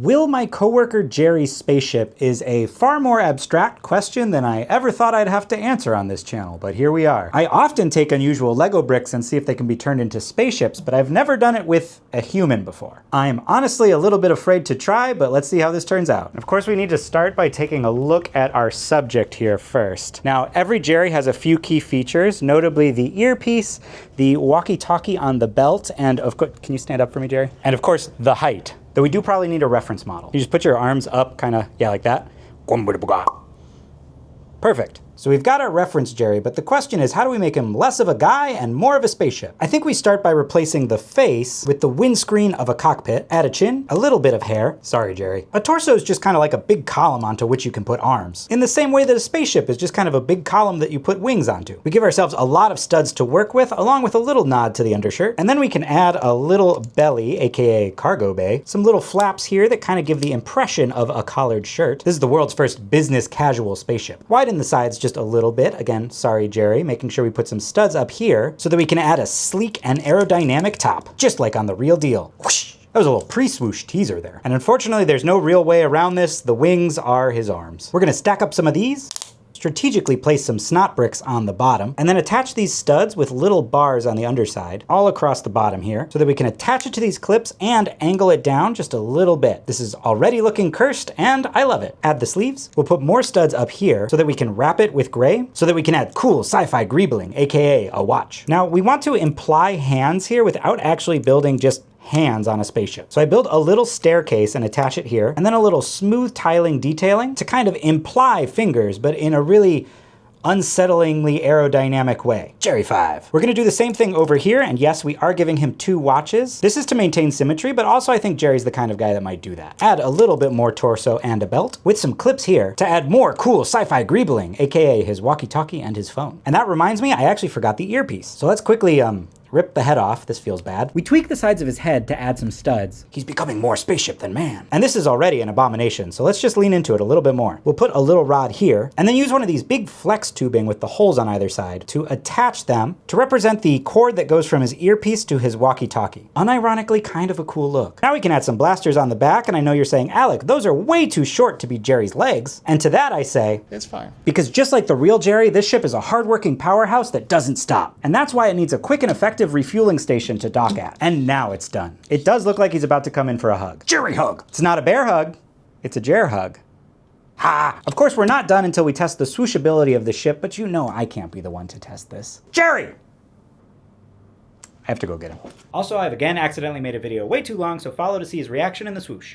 Will my coworker Jerry's spaceship is a far more abstract question than I ever thought I'd have to answer on this channel, but here we are. I often take unusual Lego bricks and see if they can be turned into spaceships, but I've never done it with a human before. I'm honestly a little bit afraid to try, but let's see how this turns out. Of course, we need to start by taking a look at our subject here first. Now, every Jerry has a few key features, notably the earpiece, the walkie-talkie on the belt, and of course, can you stand up for me, Jerry? And of course, the height. Though we do probably need a reference model. You just put your arms up, kind of, yeah, like that. Perfect. So we've got our reference Jerry, but the question is, how do we make him less of a guy and more of a spaceship? I think we start by replacing the face with the windscreen of a cockpit, add a chin, a little bit of hair. Sorry, Jerry. A torso is just kind of like a big column onto which you can put arms. In the same way that a spaceship is just kind of a big column that you put wings onto. We give ourselves a lot of studs to work with, along with a little nod to the undershirt. And then we can add a little belly, aka cargo bay, some little flaps here that kind of give the impression of a collared shirt. This is the world's first business casual spaceship. Widen the sides just a little bit. Again, sorry, Jerry, making sure we put some studs up here so that we can add a sleek and aerodynamic top, just like on the real deal. Whoosh! That was a little pre-swoosh teaser there. And unfortunately, there's no real way around this. The wings are his arms. We're gonna stack up some of these, strategically place some snot bricks on the bottom, and then attach these studs with little bars on the underside, all across the bottom here, so that we can attach it to these clips and angle it down just a little bit. This is already looking cursed, and I love it. Add the sleeves. We'll put more studs up here so that we can wrap it with gray, so that we can add cool sci-fi greebling, aka a watch. Now, we want to imply hands here without actually building just hands on a spaceship. So I build a little staircase and attach it here, and then a little smooth tiling detailing to kind of imply fingers, but in a really unsettlingly aerodynamic way. Jerry 5. We're gonna do the same thing over here, and yes, we are giving him 2 watches. This is to maintain symmetry, but also I think Jerry's the kind of guy that might do that. Add a little bit more torso and a belt, with some clips here to add more cool sci-fi greebling, aka his walkie-talkie and his phone. And that reminds me, I actually forgot the earpiece. So let's quickly, rip the head off. This feels bad. We tweak the sides of his head to add some studs. He's becoming more spaceship than man. And this is already an abomination, so let's just lean into it a little bit more. We'll put a little rod here, and then use one of these big flex tubing with the holes on either side to attach them to represent the cord that goes from his earpiece to his walkie-talkie. Unironically, kind of a cool look. Now we can add some blasters on the back, and I know you're saying, Alec, those are way too short to be Jerry's legs. And to that I say, it's fine. Because just like the real Jerry, this ship is a hardworking powerhouse that doesn't stop. And that's why it needs a quick and effective refueling station to dock at. And now it's done. It does look like he's about to come in for a hug. Jerry hug! It's not a bear hug, it's a Jer hug. Ha! Of course, we're not done until we test the swooshability of the ship, but you know I can't be the one to test this. Jerry! I have to go get him. Also, I've again accidentally made a video way too long, so follow to see his reaction in the swoosh.